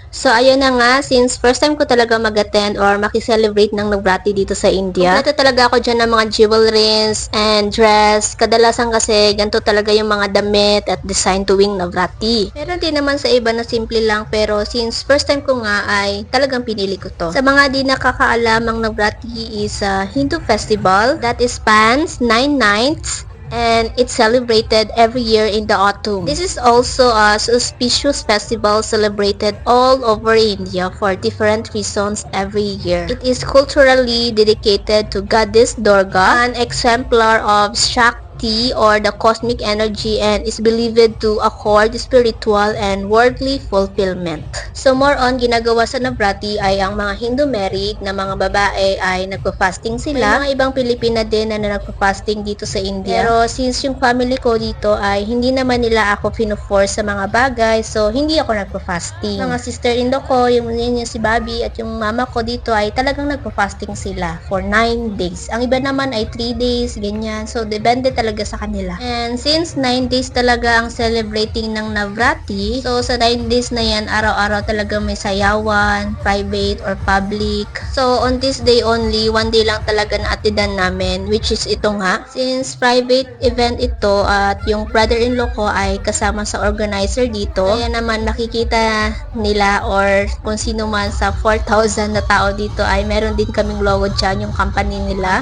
So, ayun na nga, since first time ko talaga mag-attend or makiselebrate ng Navratri dito sa India, kompleto talaga ako dyan ng mga jewelries and dress. Kadalasan kasi, ganito talaga yung mga damit at design tuwing Navratri. Meron din naman sa iba na simple lang, pero since first time ko nga ay talagang pinili ko to. Sa mga di nakakaalam, ang Navratri is a Hindu festival that spans 9 nights and it's celebrated every year in the autumn. This is also a auspicious festival celebrated all over India for different reasons every year. It is culturally dedicated to Goddess Durga, an exemplar of Shakti or the cosmic energy, and is believed to accord spiritual and worldly fulfillment. So more on, ginagawa sa Navratri ay ang mga Hindu married na mga babae ay nagpa-fasting sila. May mga ibang Pilipina din na nagpa-fasting dito sa India. Pero since yung family ko dito ay hindi naman nila ako pino-force sa mga bagay, so hindi ako nagpa-fasting. Mga sister-in-law ko, yung si Bobby at yung mama ko dito ay talagang nagpa-fasting sila for 9 days. Ang iba naman ay 3 days, ganyan. So depende talaga sa kanila. And since 9 days talaga ang celebrating ng Navratri, so sa 9 days na yan, araw-araw talaga may sayawan, private or public. So on this day only, 1 day lang talaga na atidan namin, which is ito nga. Since private event ito at yung brother-in-law ko ay kasama sa organizer dito, kaya naman nakikita nila or kung sino man sa 4,000 na tao dito ay meron din kaming logo dyan, yung company nila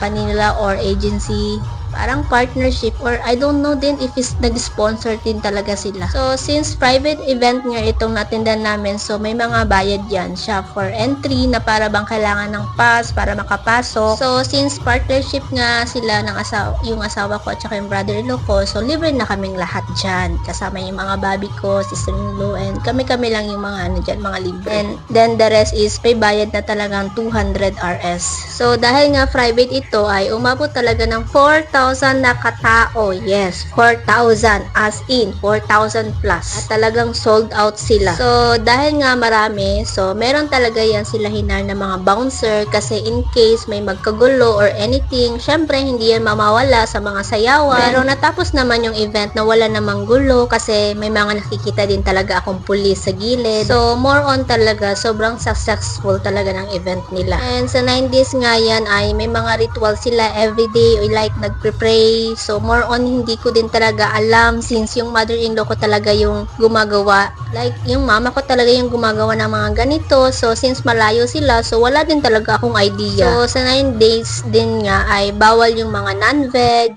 or agency, parang partnership, or I don't know din if is nag-sponsor din talaga sila. So, since private event nga itong natindan namin, so may mga bayad yan siya for entry na para bang kailangan ng pass para makapasok. So, since partnership nga sila ng yung asawa ko at saka yung brother-in-law ko, so libre na kaming lahat dyan. Kasama yung mga baby ko, sister-in-law, and kami-kami lang yung mga ano dyan, mga libre. And then the rest is may bayad na talagang 200 RS. So, dahil nga private ito ay umabot talaga ng 4,000 na katao. Yes, 4,000 as in 4,000 plus. At talagang sold out sila. So, dahil nga marami, so meron talaga yan sila hinar na mga bouncer kasi in case may magkagulo or anything, syempre hindi yan mamawala sa mga sayawan. Pero natapos naman yung event na wala namang gulo kasi may mga nakikita din talaga akong pulis sa gilid. So, more on talaga, sobrang successful talaga ng event nila. And sa 9 days nga yan ay may mga ritual sila everyday, like nagpre-pray. So, more on hindi ko din talaga alam since yung mother-in-law ko talaga yung gumagawa. Like, yung mama ko talaga yung gumagawa ng mga ganito. So, since malayo sila, so wala din talaga akong idea. So, sa 9 days din nga ay bawal yung mga non-veg,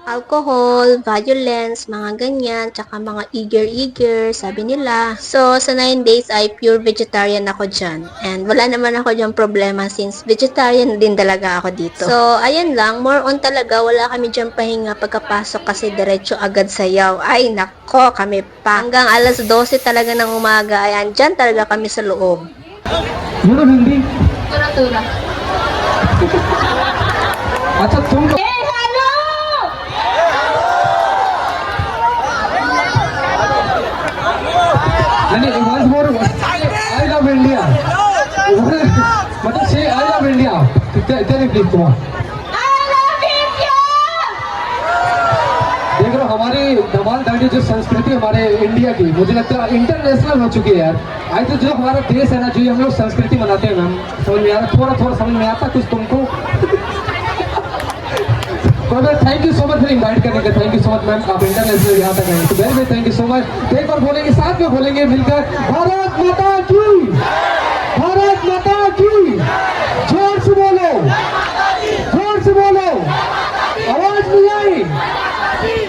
alcohol, violence, mga ganyan, tsaka mga eager, sabi nila. So, sa 9 days ay pure vegetarian ako dyan. And wala naman ako dyan problema since vegetarian din talaga ako dito. So, ayan lang, more on talaga, wala kami dyan pahinga pagkapasok kasi diretso agad sayaw. Ay, nako, kami pa. Hanggang alas 12 talaga ng umaga, ayan, dyan talaga kami sa loob. Yun hindi. Tura-tura. Acha, tum once more, I love India. मतलब say I love India. Tell me please, come on. I love India. देख लो हमारी धमाल दांडी जो संस्कृति हमारे इंडिया की, मुझे लगता है इंटरनेशनल हो चुकी है यार. आज तो जो हमारा देश है ना, जो हम लोग संस्कृति मनाते हैं मैम, समझ में आ रहा, थोड़ा समझ में आता कुछ तुमको. Thank you so much for invite करने का. Thank you so much ma'am, आप इंटरनेशनल यहाँ तक आए तो very very thank you so much. एक बार बोलेंगे, साथ में बोलेंगे मिलकर, भारत माता की, भारत माता की. जोर से बोलो, जोर से बोलो, आवाज नहीं आई.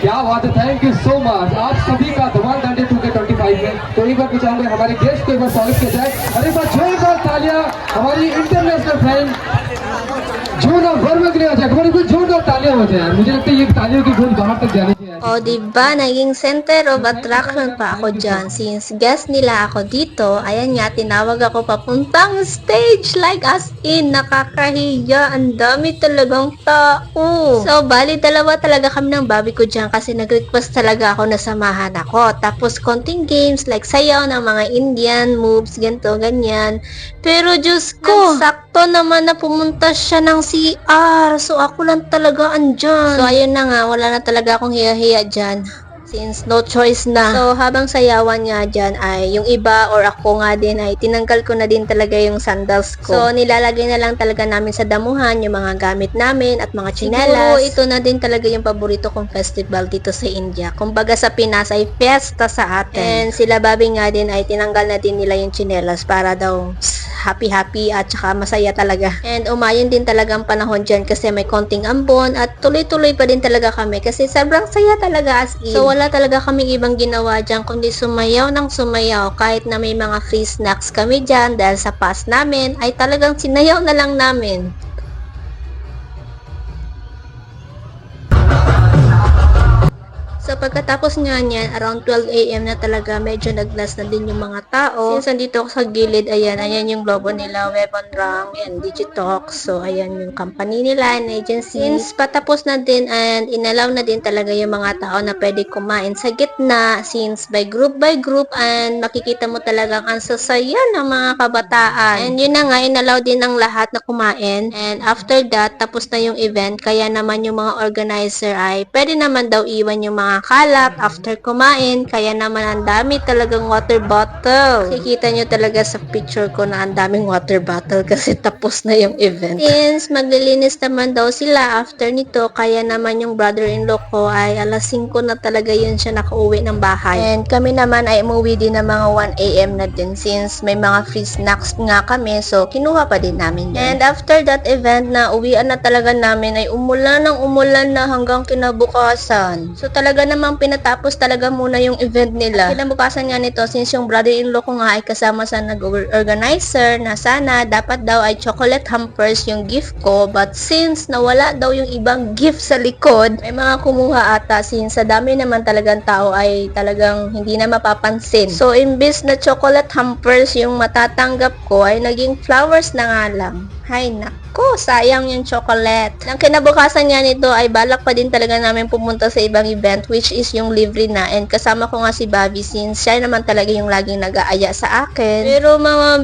क्या बात है, थैंक यू सो मच. आप सभी का धमाल दांडी 2K25 में तो एक बार चाहूंगा हमारे गेस्ट को एक बार स्वागत किया जाए. और एक बार जोरदार तालियां हमारी इंटरनेशनल फ्रेंड जोरदार वर्मा के लिए हो जाए. हमारी कुछ जोरदार तालियां हो जाए यार. मुझे लगता है ये तालियों की गूंज बाहर तक जानी चाहिए. O, diba, naging center of attraction pa ako dyan. Since guest nila ako dito, ayan nga, tinawag ako papuntang stage. Like, as in, nakakahiya. Ang dami talagang tao. So, bali, dalawa talaga kami ng babi ko dyan kasi nag-request talaga ako na samahan ako. Tapos, konting games like sayaw ng mga Indian moves, ganito, ganyan. Pero, Diyos ko, sakto naman na pumunta siya ng CR. So, ako lang talaga andyan. So, ayun na nga, wala na talaga akong hiya-hiya dyan. since no choice na. So, habang sayawan nga dyan ay yung iba or ako nga din ay tinanggal ko na din talaga yung sandals ko. So, nilalagay na lang talaga namin sa damuhan yung mga gamit namin at mga tsinelas. Siguro, ito na din talaga yung paborito kong festival dito sa India. Kumbaga sa Pinas ay fiesta sa atin. And sila Bobby nga din ay tinanggal na din nila yung tsinelas para daw happy-happy at saka masaya talaga. And umayon din talaga ang panahon dyan kasi may konting ambon at tuloy-tuloy pa din talaga kami kasi sobrang saya talaga as in. So wala talaga kaming ibang ginawa dyan kundi sumayaw ng sumayaw kahit na may mga free snacks kami dyan dahil sa pass namin ay talagang sinayaw na lang namin. So, pagkatapos nga niyan, around 12 AM na talaga, medyo naglas na din yung mga tao. Since andito ako sa gilid, ayan yung logo nila, Weapon Rank and Digitalk. So, ayan yung company nila and agency. Since patapos na din and inalaw na din talaga yung mga tao na pwede kumain sa gitna, since by group and makikita mo talagang ang sasaya ng mga kabataan. And yun na nga, inalaw din ang lahat na kumain. And after that, tapos na yung event, kaya naman yung mga organizer ay pwede naman daw iwan yung mga kalat after kumain, kaya naman ang dami talagang water bottle. Kikita nyo talaga sa picture ko na ang daming water bottle kasi tapos na yung event. Since maglilinis naman daw sila after nito, kaya naman yung brother-in-law ko ay alas 5 na talaga yun siya nakauwi ng bahay. And kami naman ay umuwi din ng mga 1 AM na din since may mga free snacks nga kami, so kinuha pa din namin yun. And after that event na uwian na talaga namin ay umulan na hanggang kinabukasan. So talaga namang pinatapos talaga muna yung event nila. Kinabukasan nga nito, since yung brother-in-law ko nga ay kasama sa nag-organizer na sana dapat daw ay chocolate hampers yung gift ko, but since nawala daw yung ibang gift sa likod, may mga kumuha ata since sa dami naman talagang tao ay talagang hindi na mapapansin. So imbis na chocolate hampers yung matatanggap ko ay naging flowers na nga lang. Hay nako, sayang yung chocolate. Nang kinabukasan nga nito ay balak pa din talaga namin pumunta sa ibang event which is yung libre na, and kasama ko nga si Bobby since siya naman talaga yung laging nag-aaya sa akin. Pero mga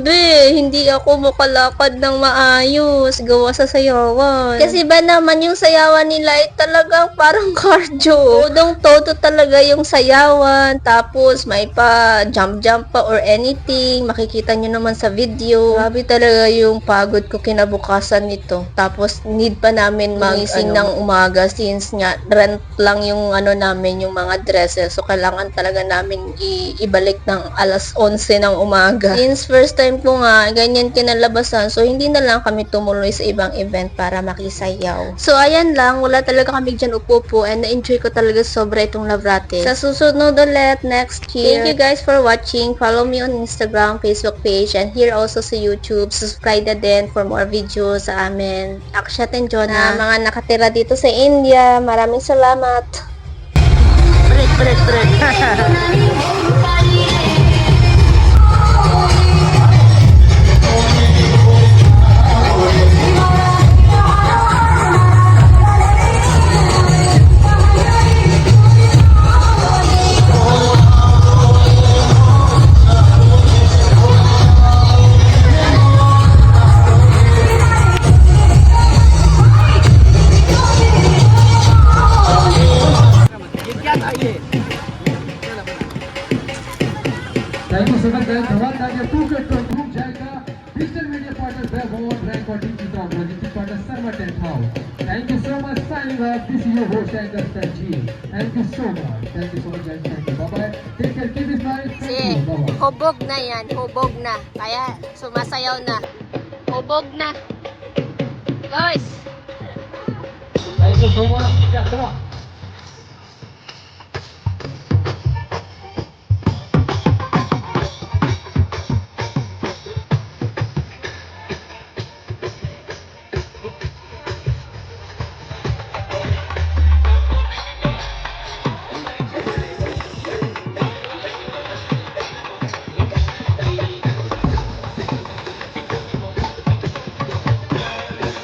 hindi ako makalakad ng maayos gawa sa sayawan. Kasi ba naman yung sayawan nila ay talagang parang cardio. Todong todo talaga yung sayawan, tapos may pa jump pa or anything. Makikita nyo naman sa video. Grabe talaga yung pagod ko kinabukasan nito. Tapos need pa namin magising ng umaga since nga rent lang yung namin, yung mga dresses. So kailangan talaga namin ibalik ng alas 11 ng umaga. Since first time ko nga ganyan kinalabasan, so hindi na lang kami tumuloy sa ibang event para makisayaw. So ayan lang, wala talaga kami dyan upo and na-enjoy ko talaga sobra itong Navratri. Sa susunod ulit next year. Thank you guys for watching. Follow me on Instagram, Facebook page, and here also sa YouTube. Subscribe na din for more videos sa amin, Akshat and Jonah, mga nakatira dito sa India. Maraming salamat. Break. Thank you so much, guys. धमाल ताकि 2 के तो घूम जाएगा digital media partner web rank और digital project partner server 10,000. Thank you so much. Signing off. This is your host and Sanjeev. Thank you so much. Thank you so much, guys. Thank you. Bye bye. Take care. Keep it nice. Thank you. Bye bye. Hubog na yan, hubog na. Kaya sumasayaw na. Hubog na. Guys! Thank you so much. Yeah, come on.